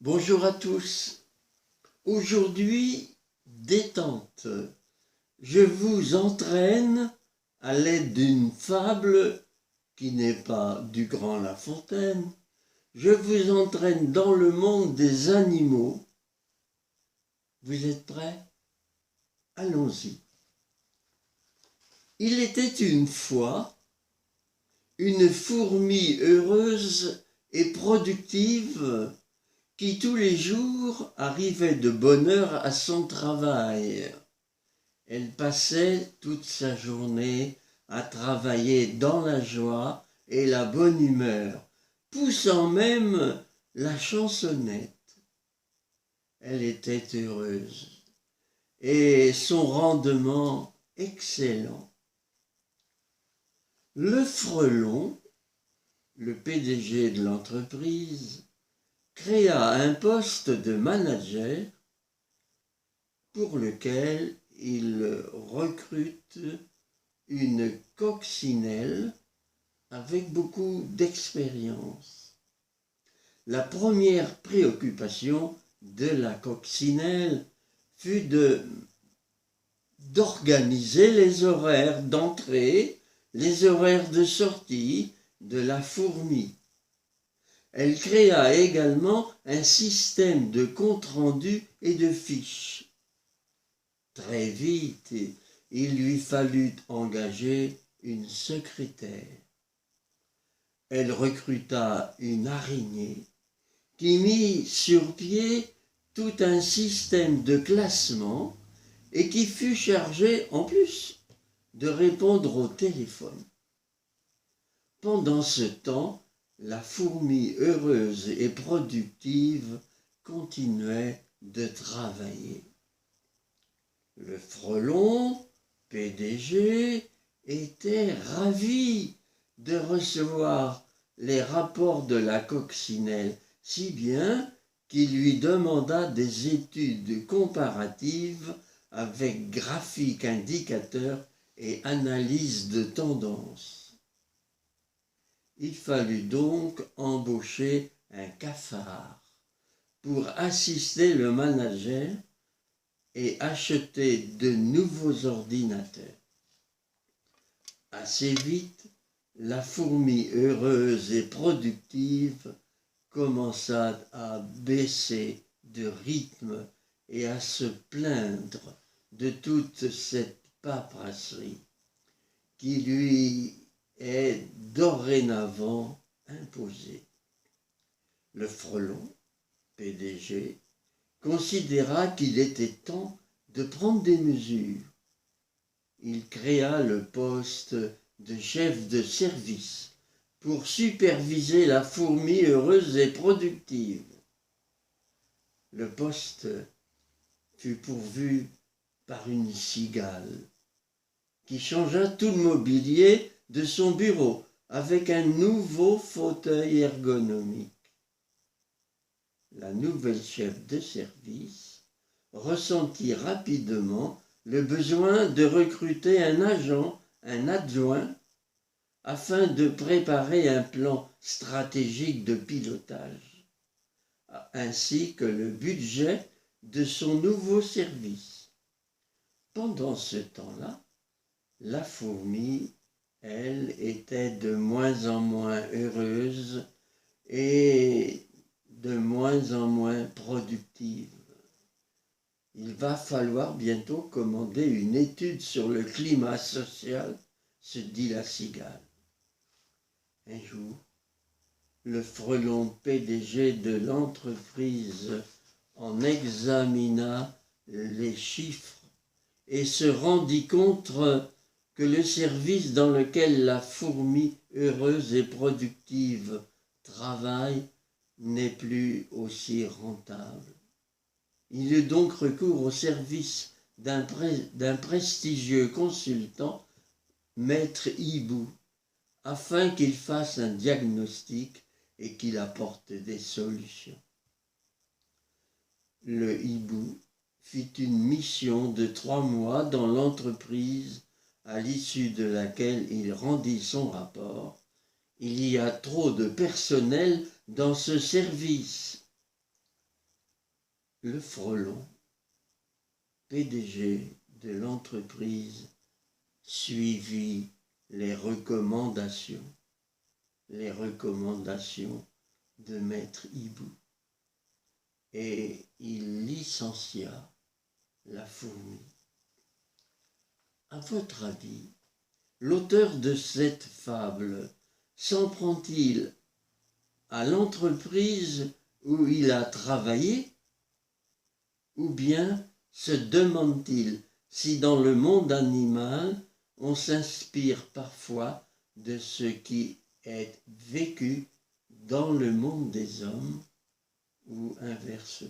Bonjour à tous. Aujourd'hui, détente. Je vous entraîne à l'aide d'une fable qui n'est pas du grand La Fontaine. Je vous entraîne dans le monde des animaux. Vous êtes prêts? Allons-y. Il était une fois une fourmi heureuse et productive qui tous les jours arrivait de bonne heure à son travail. Elle passait toute sa journée à travailler dans la joie et la bonne humeur, poussant même la chansonnette. Elle était heureuse et son rendement excellent. Le frelon, le PDG de l'entreprise, créa un poste de manager pour lequel il recrute une coccinelle avec beaucoup d'expérience. La première préoccupation de la coccinelle fut d'organiser les horaires d'entrée, les horaires de sortie de la fourmi. Elle créa également un système de compte-rendu et de fiches. Très vite, il lui fallut engager une secrétaire. Elle recruta une araignée qui mit sur pied tout un système de classement et qui fut chargé en plus de répondre au téléphone. Pendant ce temps, la fourmi heureuse et productive continuait de travailler. Le frelon, PDG, était ravi de recevoir les rapports de la coccinelle, si bien qu'il lui demanda des études comparatives avec graphiques indicateurs et analyse de tendance. Il fallut donc embaucher un cafard pour assister le manager et acheter de nouveaux ordinateurs. Assez vite, la fourmi heureuse et productive commença à baisser de rythme et à se plaindre de toute cette paperasserie qui lui est dorénavant imposée. Le frelon, PDG, considéra qu'il était temps de prendre des mesures. Il créa le poste de chef de service pour superviser la fourmi heureuse et productive. Le poste fut pourvu par une cigale qui changea tout le mobilier de son bureau avec un nouveau fauteuil ergonomique. La nouvelle chef de service ressentit rapidement le besoin de recruter un agent, un adjoint, afin de préparer un plan stratégique de pilotage, ainsi que le budget de son nouveau service. Pendant ce temps-là, la fourmi, elle, était de moins en moins heureuse et de moins en moins productive. Il va falloir bientôt commander une étude sur le climat social, se dit la cigale. Un jour, le frelon PDG de l'entreprise en examina les chiffres et se rendit compte que le service dans lequel la fourmi heureuse et productive travaille n'est plus aussi rentable. Il eut donc recours au service d'un prestigieux consultant, Maître Hibou, afin qu'il fasse un diagnostic et qu'il apporte des solutions. Le hibou fit une mission de 3 mois dans l'entreprise, à l'issue de laquelle il rendit son rapport. Il y a trop de personnel dans ce service. Le Frelon, PDG de l'entreprise, suivit les recommandations de Maître Hibou, et il licencia la fourmi. À votre avis, l'auteur de cette fable s'en prend-il à l'entreprise où il a travaillé, ou bien se demande-t-il si dans le monde animal on s'inspire parfois de ce qui est vécu dans le monde des hommes, ou inversement?